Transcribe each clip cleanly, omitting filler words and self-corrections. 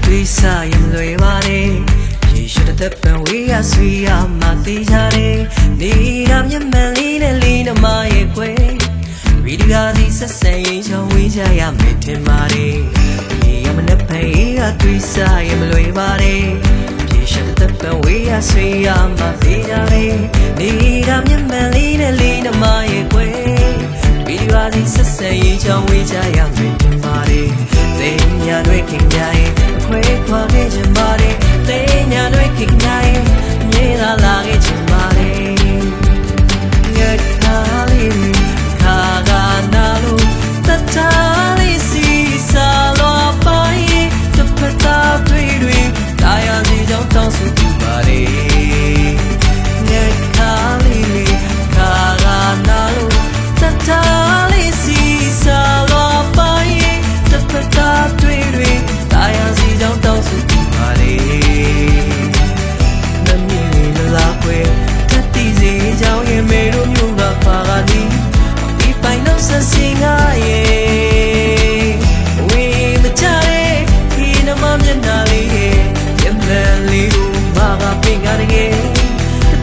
တွေးစားရင်လွယ်ပါတယ်ရေရှည်တဲ့ပံဝေးရဆွေရမှတေးကြတယ်နေတာမျက်မှန်လေးနဲ့လေးနမရဲ့ကွယ်ဗီဒီယိုဒီဆက်ဆံရင်ချောင်းဝေးကြရမယ်ထင်ပါတယ်ရေရမနဲ့ဖေးရတွေးစားရင်မလွယ်ပါတယ်ရေရှည်တဲ့ပံဝေးရဆွေရမှတေးကြတယ်နေတာမျက်မှန်လေးနဲ့လေးနမရဲ့ကွယ်ဗီဒီယိုဒီဆက်ဆံရင်ချောင်းဝေးကြရမယ်ထင်ပါတယ်သိညာတွေခင်ကြရင်အခွဲခွာခဲ့ချင်ပါတယ်သိညာတွေခင်ကြရင်မြေလာလာခဲ့ချင်ပါတယ်ငါခါလေးခါကနာလို့တထားလေးစီစားလို့ပိုင်းတစ်ဖက်သားတွေတာယာစီကြောင့်တောင်းဆိုပြပါတယ်ငါခါလေးခါကနာလို့တထားလေးစီစားလို့ပိုင်းတစ်ဖက်သားတွေတာယာစီကြောင့်တောင်းဆိုပြပါတယ်မမီမလာခွေတတိစီကြောင့်ရင်မေတို့မျိုးကပါကနီဒီပိုင်လို့ဆက်စင်ငါရဲ့ဝေးမချတဲ့ဒီနမမျက်နှာလေးရဲ့ရမန်လေးကိုမာကပင်ကားရဲ့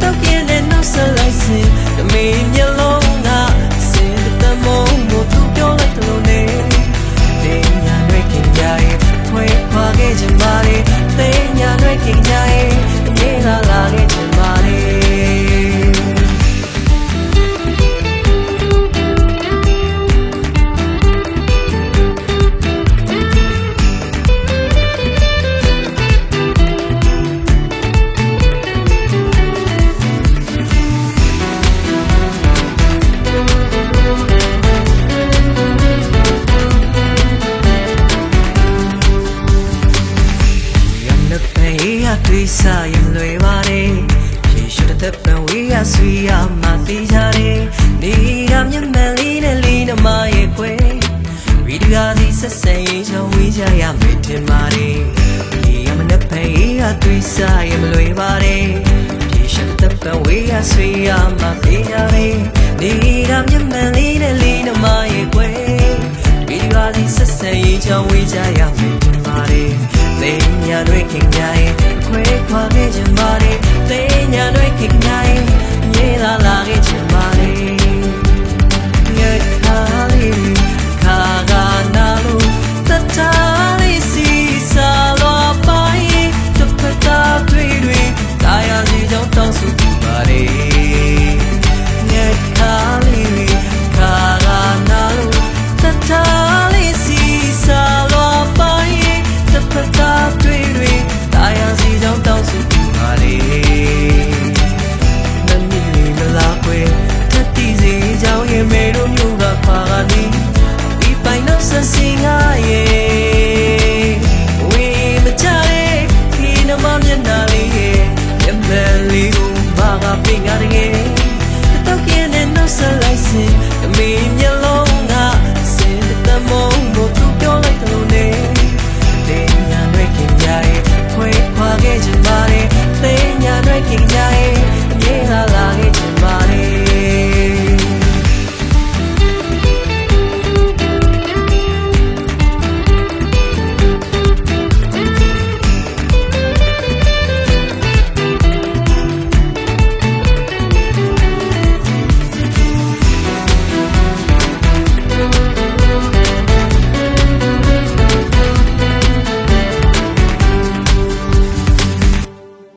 တော့ပြင်းတဲ့နောက်ဆက်လိုက်စင်တမင်းမျက်လုံးကစင်တမုံမို့သူပြောလိုက်တယ်လို့နေတင်ညာတွေခင်ကြရဲ့ခွဲခွာခဲ့ချင်ပါတယ်တင်ညာတွေခင်ကြရဲ့မြေလာလာခဲ့ချင်ပါတယ်တွေးစားရင်လွယ်ပါတယ်ရေရှည်တဲ့ပံဝေးရဆွေရမှတေးကြတယ်နေတာမျက်မှန်လေးနဲ့လေးနမရဲ့ကွယ်ဗီဒီယိုဒီဆက်ဆံရင်ချောင်းဝေးကြရမယ်ထင်ပါတယ်ရေရမနဲ့ဖေးရတွေးစားရင်မလွယ်ပါတယ်ရေရှည်တဲ့ပံဝေးရဆွေရမှတေးကြတယ်နေတာမျက်မှန်လေးနဲ့လေးနမရဲ့ကွယ်ဗီဒီယိုဒီဆက်ဆံရင်ချောင်းဝေးကြရမယ်ထင်ပါတယ်သိညာတွေခင်ကြ